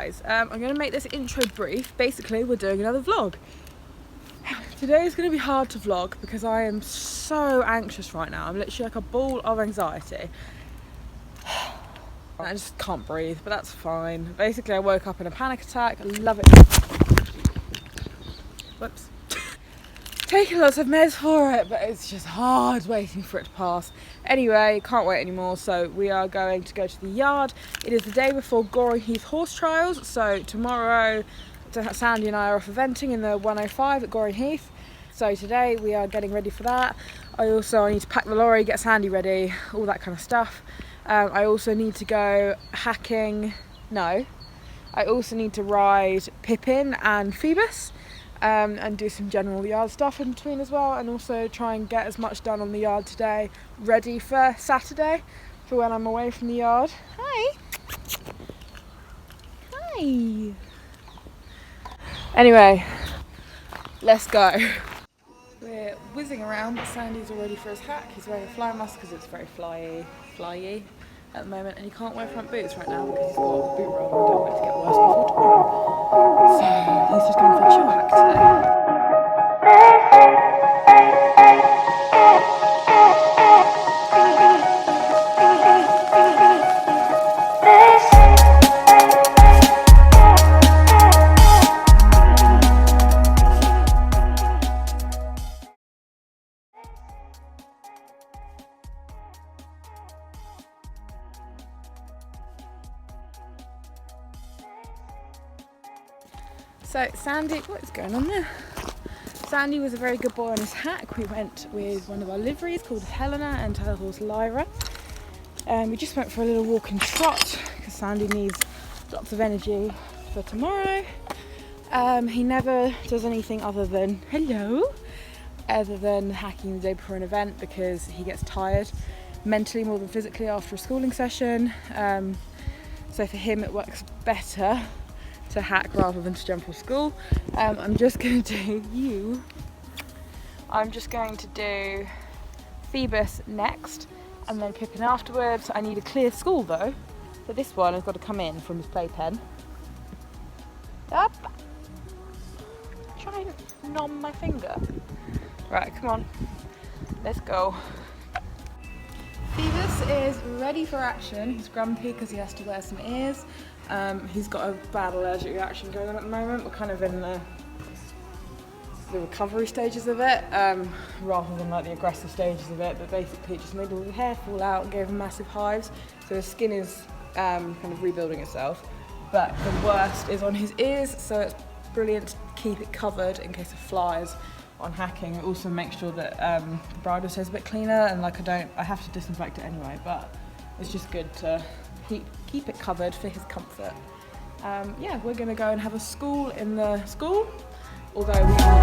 guys, I'm going to make this intro brief. Basically, we're doing another vlog. Today is going to be hard to vlog because I am so anxious right now. I'm literally like a ball of anxiety. I just can't breathe, but that's fine. Basically, I woke up in a panic attack. I love it. Whoops. Taking lots of meds for it, but it's just hard waiting for it to pass. Anyway, can't wait anymore, so we are going to go to the yard. It is the day before Goring Heath horse trials, so tomorrow Sandy and I are off eventing in the 105 at Goring Heath. So today we are getting ready for that. I need to pack the lorry, get Sandy ready, all that kind of stuff. I also need to go hacking. I also need to ride Pippin and Phoebus. And do some general yard stuff in between as well, and also try and get as much done on the yard today, ready for Saturday, for when I'm away from the yard. Hi! Hi! Anyway, let's go. We're whizzing around, but Sandy's all ready for his hack. He's wearing a fly mask because it's very flyy at the moment, and he can't wear front boots right now because he's got a boot roll and I don't want it to get worse before tomorrow. So he's just going for a chill hack today. So Sandy, what is going on there? Sandy was a very good boy on his hack. We went with one of our liveries called Helena and her horse Lyra. We just went for a little walk and trot because Sandy needs lots of energy for tomorrow. He never does anything other than hacking the day before an event because he gets tired mentally more than physically after a schooling session. So for him it works better to hack rather than to jump off school. I'm just going to do Phoebus next and then Pippin afterwards. I need a clear school though, so this one has got to come in from his playpen. Up! Try and nom my finger. Right, come on, let's go. Phoebus is ready for action. He's grumpy because he has to wear some ears. He's got a bad allergic reaction going on at the moment. We're kind of in the recovery stages of it, rather than like the aggressive stages of it, but basically it just made all the hair fall out and gave him massive hives. So his skin is kind of rebuilding itself. But the worst is on his ears, so it's brilliant to keep it covered in case of flies on hacking. It also makes sure that the bridle stays a bit cleaner, and I have to disinfect it anyway, but it's just good to keep it covered for his comfort. We're going to go and have a school in the school, although we will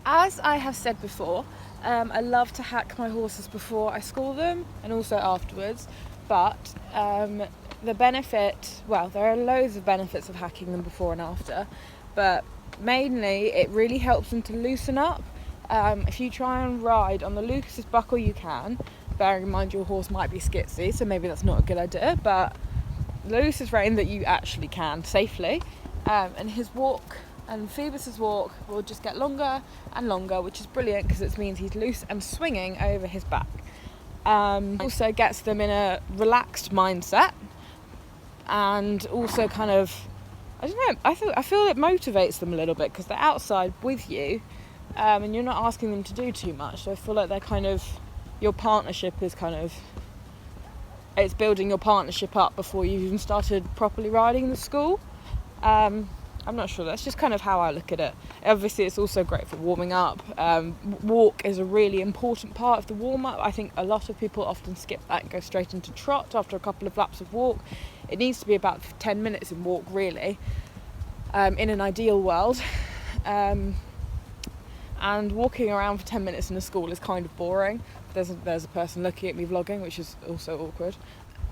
As I have said before, I love to hack my horses before I school them and also afterwards, but the benefit, there are loads of benefits of hacking them before and after, but mainly it really helps them to loosen up. If you try and ride on the loosest buckle you can, bearing in mind your horse might be skitsy, so maybe that's not a good idea, but the loosest rein that you actually can safely, and his walk and Phoebus's walk will just get longer and longer, which is brilliant because it means he's loose and swinging over his back. Also gets them in a relaxed mindset, and also kind of, I don't know, I feel it motivates them a little bit because they're outside with you, and you're not asking them to do too much. So I feel like they're kind of, your partnership is kind of, it's building your partnership up before you've even started properly riding the school. I'm not sure, that's just kind of how I look at it. Obviously it's also great for warming up. Walk is a really important part of the warm-up. I think a lot of people often skip that and go straight into trot after a couple of laps of walk. It needs to be about 10 minutes in walk, really, in an ideal world. And walking around for 10 minutes in a school is kind of boring. There's a person looking at me vlogging, which is also awkward.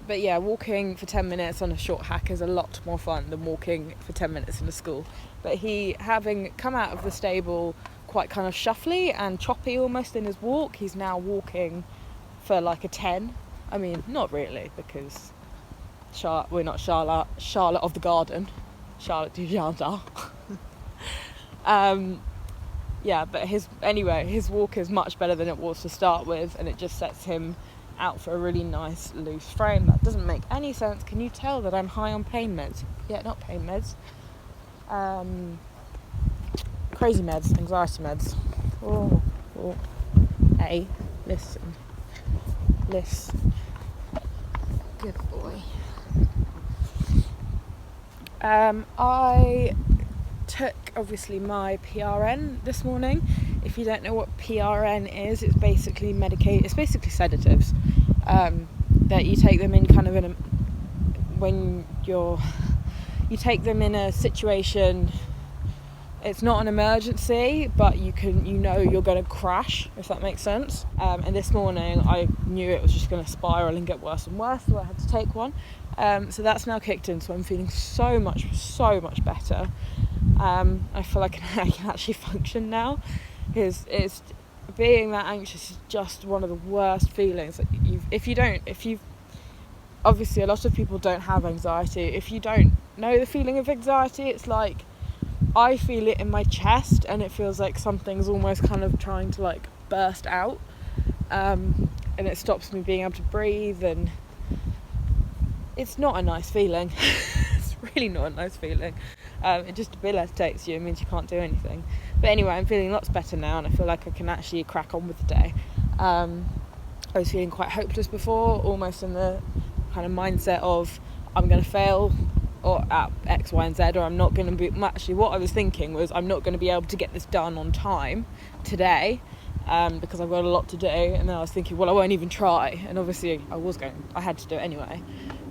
But yeah, walking for 10 minutes on a short hack is a lot more fun than walking for 10 minutes in a school. But he, having come out of the stable quite kind of shuffly and choppy almost in his walk, he's now walking for like a 10. I mean, not really, because we're not Charlotte of the Garden, Charlotte du Jardin. Yeah, but his walk is much better than it was to start with, and it just sets him out for a really nice loose frame. That doesn't make any sense. Can you tell that I'm high on pain meds? Yeah, not pain meds. Crazy meds, anxiety meds. Oh. Hey, listen. Good boy. I took obviously my PRN this morning. If you don't know what PRN is, it's basically sedatives that you take them in kind of you take them in a situation. It's not an emergency, but you're going to crash, if that makes sense. And this morning I knew it was just going to spiral and get worse and worse, so I had to take one. So that's now kicked in, so I'm feeling so much better. I feel like I can actually function now, because it's being that anxious is just one of the worst feelings. Obviously a lot of people don't have anxiety. If you don't know the feeling of anxiety, it's like I feel it in my chest, and it feels like something's almost kind of trying to like burst out, and it stops me being able to breathe, and it's not a nice feeling. It's really not a nice feeling. It just debilitates you. It means you can't do anything. But anyway, I'm feeling lots better now, and I feel like I can actually crack on with the day. I was feeling quite hopeless before, almost in the kind of mindset of I'm going to fail or at X, Y and Z, or I'm not going to be... Actually, what I was thinking was I'm not going to be able to get this done on time today, because I've got a lot to do. And then I was thinking, well, I won't even try. And obviously I had to do it anyway.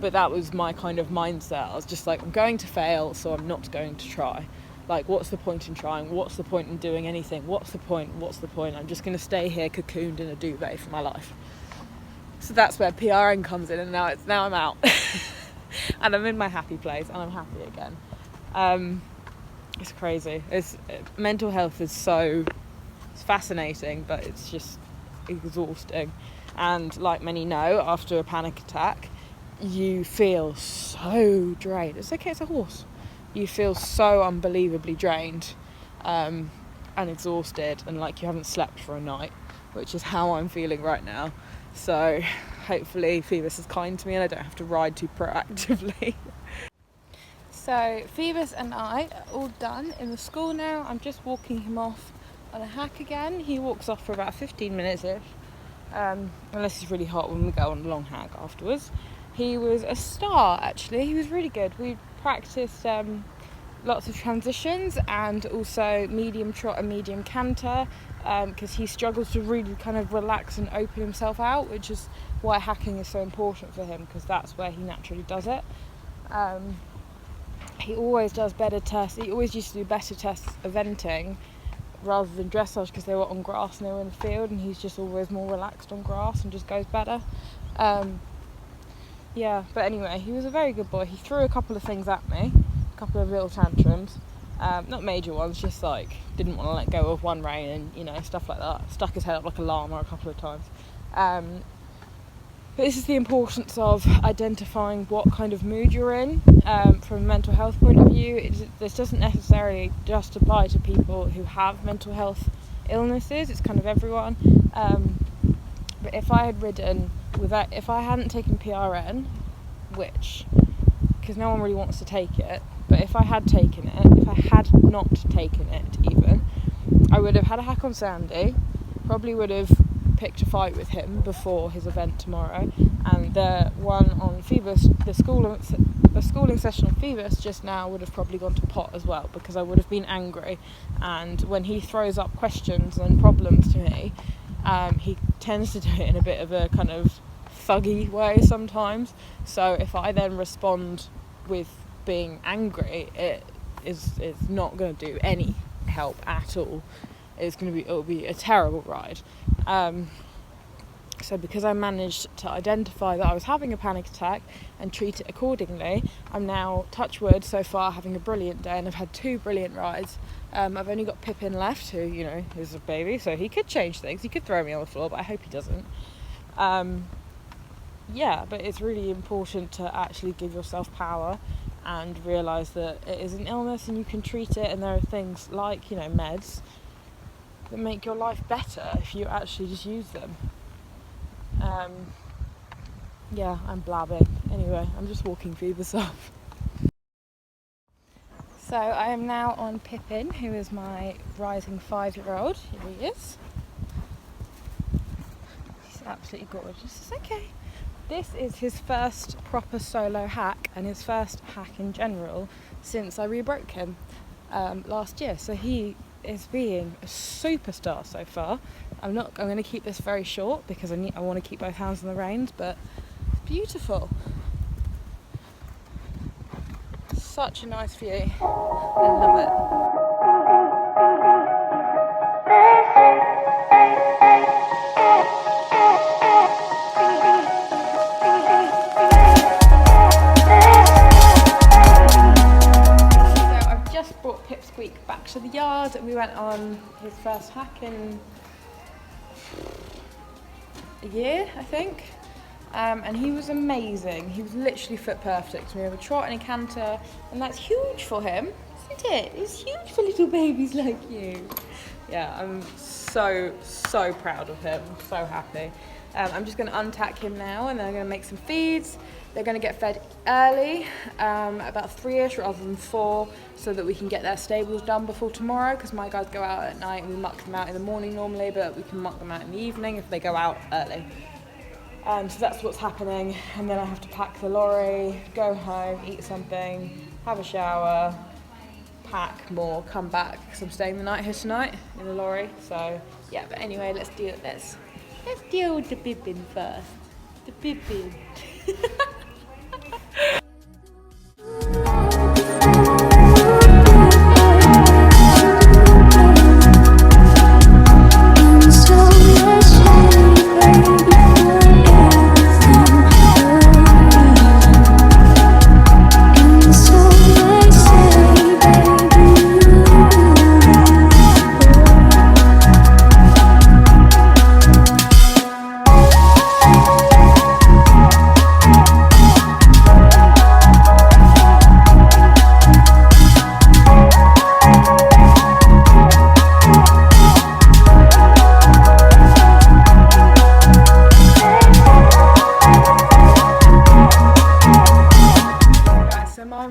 But that was my kind of mindset. I was just like, I'm going to fail, so I'm not going to try. Like, what's the point in trying? What's the point in doing anything? What's the point? I'm just going to stay here cocooned in a duvet for my life. So that's where PRN comes in, and now I'm out. And I'm in my happy place, and I'm happy again. It's crazy. Mental health is it's fascinating, but it's just exhausting. And like many know, after a panic attack, you feel so drained. It's okay, it's a horse. You feel so unbelievably drained, and exhausted, and like you haven't slept for a night, which is how I'm feeling right now. So hopefully Phoebus is kind to me and I don't have to ride too proactively. So Phoebus and I are all done in the school now. I'm just walking him off on a hack again. He walks off for about 15 minutes-ish, unless he's really hot when we go on a long hack afterwards. He was a star, actually. He was really good. We practiced lots of transitions and also medium trot and medium canter, because he struggles to really kind of relax and open himself out, which is why hacking is so important for him, because that's where he naturally does it. He always does better tests. He always used to do better tests eventing rather than dressage, because they were on grass and they were in the field, and he's just always more relaxed on grass and just goes better. Yeah, but anyway, he was a very good boy. He threw a couple of things at me, a couple of little tantrums, not major ones, just like didn't want to let go of one rein and stuff like that. Stuck his head up like a llama a couple of times. But this is the importance of identifying what kind of mood you're in, from a mental health point of view. This doesn't necessarily just apply to people who have mental health illnesses, it's kind of everyone. But if I hadn't taken PRN, because no one really wants to take it, but if I had not taken it even, I would have had a hack on Sandy, probably would have picked a fight with him before his event tomorrow, and the one on Phoebus, the school the schooling session on Phoebus just now would have probably gone to pot as well, because I would have been angry, and when he throws up questions and problems to me, he tends to do it in a bit of a kind of thuggy way sometimes. So if I then respond with being angry, it's not going to do any help at all. It'll be a terrible ride. So because I managed to identify that I was having a panic attack and treat it accordingly, I'm now, touch wood, so far having a brilliant day, and I've had 2 brilliant rides. I've only got Pippin left, who, you know, is a baby, so he could change things. He could throw me on the floor, but I hope he doesn't. But it's really important to actually give yourself power and realise that it is an illness and you can treat it, and there are things like, you know, meds that make your life better if you actually just use them. I'm blabbing. Anyway, I'm just walking Phoebus off. So I am now on Pippin, who is my rising 5-year-old. Here he is. He's absolutely gorgeous. It's okay. This is his first proper solo hack, and his first hack in general since I rebroke him last year. So he is being a superstar so far. I'm going to keep this very short because I want to keep both hands on the reins, but it's beautiful. Such a nice view. I love it. So I've just brought Pipsqueak back to the yard, and we went on his first hack in a year, I think. And he was amazing. He was literally foot perfect. We have a trot and a canter, and that's huge for him, isn't it? It's huge for little babies like you. Yeah, I'm so proud of him. I'm so happy. I'm just going to untack him now, and then I'm going to make some feeds. They're going to get fed early, about 3ish rather than 4, so that we can get their stables done before tomorrow, because my guys go out at night and we muck them out in the morning normally, but we can muck them out in the evening if they go out early. So that's what's happening, and then I have to pack the lorry, go home, eat something, have a shower, pack more, come back, because I'm staying the night here tonight in the lorry. So yeah, but anyway, let's deal with the Pippin first. The Pippin.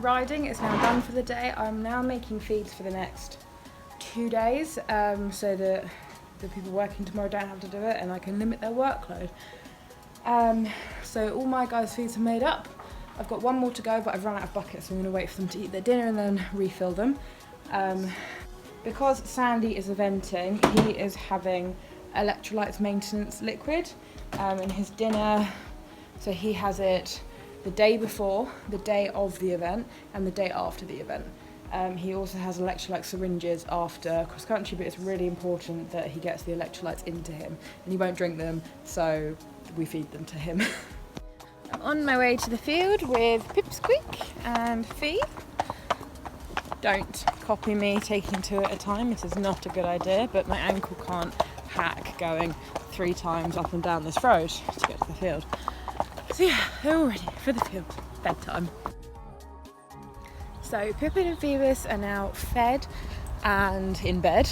Riding is now done for the day. I'm now making feeds for the next 2 days, so that the people working tomorrow don't have to do it, and I can limit their workload. So all my guys' feeds are made up. I've got one more to go, but I've run out of buckets, so I'm going to wait for them to eat their dinner and then refill them. Because Sandy is eventing, he is having electrolytes maintenance liquid in his dinner, so he has it the day before, the day of the event, and the day after the event. He also has electrolyte syringes after cross country, but it's really important that he gets the electrolytes into him, and he won't drink them, so we feed them to him. I'm on my way to the field with Pipsqueak and Fee. Don't copy me taking 2 at a time, it is not a good idea, but my ankle can't hack going 3 times up and down this road to get to the field. So yeah, they're all ready for the field. Bedtime. So Pippin and Phoebus are now fed and in bed.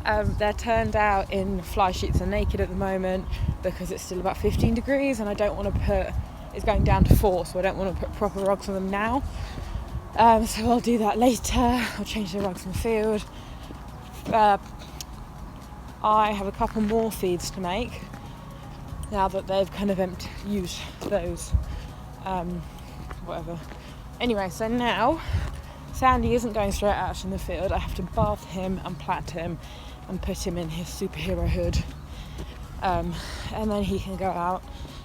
They're turned out in fly sheets and naked at the moment because it's still about 15 degrees, and I don't want to it's going down to 4, so I don't want to put proper rugs on them now. So I'll do that later. I'll change the rugs in the field. I have a couple more feeds to make now that they've kind of used those whatever. Anyway, so now Sandy isn't going straight out in the field. I have to bath him and plait him and put him in his superhero hood. And then he can go out,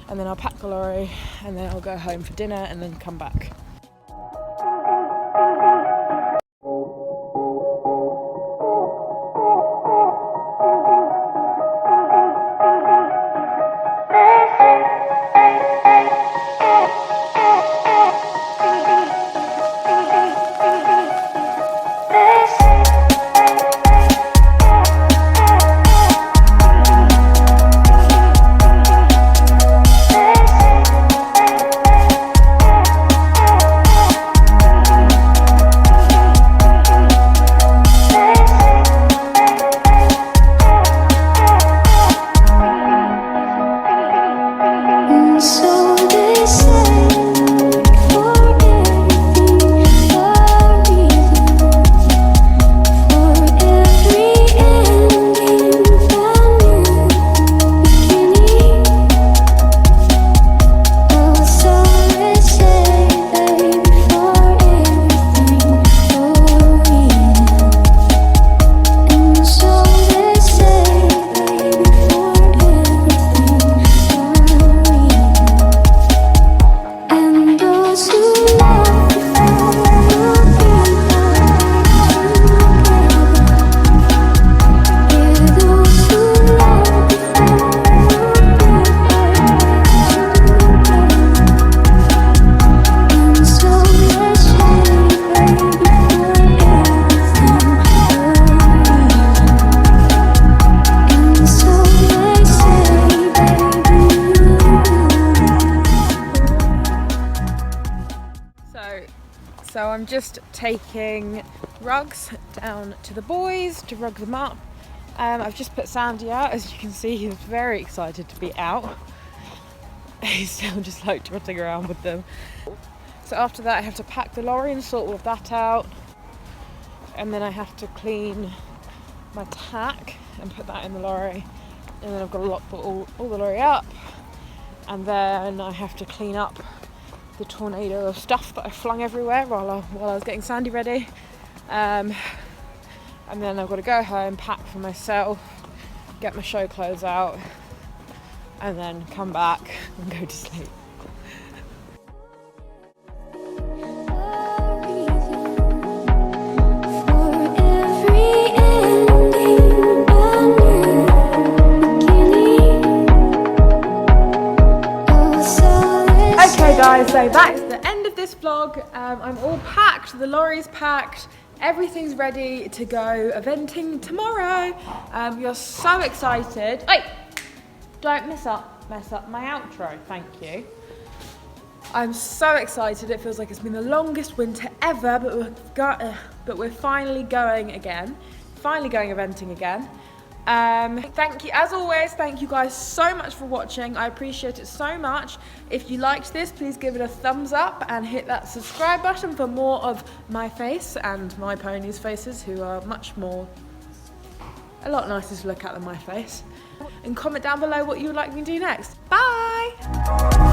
and then I'll pack the lorry, and then I'll go home for dinner and then come back. So I'm just taking rugs down to the boys to rug them up. I've just put Sandy out. As you can see, he's very excited to be out. He's still just like trotting around with them. So after that I have to pack the lorry and sort all of that out. And then I have to clean my tack and put that in the lorry. And then I've got to lock all the lorry up. And then I have to clean up the tornado of stuff that I flung everywhere while I was getting Sandy ready. And then I've got to go home, pack for myself, get my show clothes out, and then come back and go to sleep. Okay guys, so that's the end of this vlog. I'm all packed, the lorry's packed, everything's ready to go eventing tomorrow. You're so excited. Hey, don't mess up my outro, thank you. I'm so excited, it feels like it's been the longest winter ever, but we're finally going again. Finally going eventing again. Thank you, as always, thank you guys so much for watching. I appreciate it so much. If you liked this, please give it a thumbs up and hit that subscribe button for more of my face and my ponies' faces, who are a lot nicer to look at than my face. And comment down below what you would like me to do next. Bye!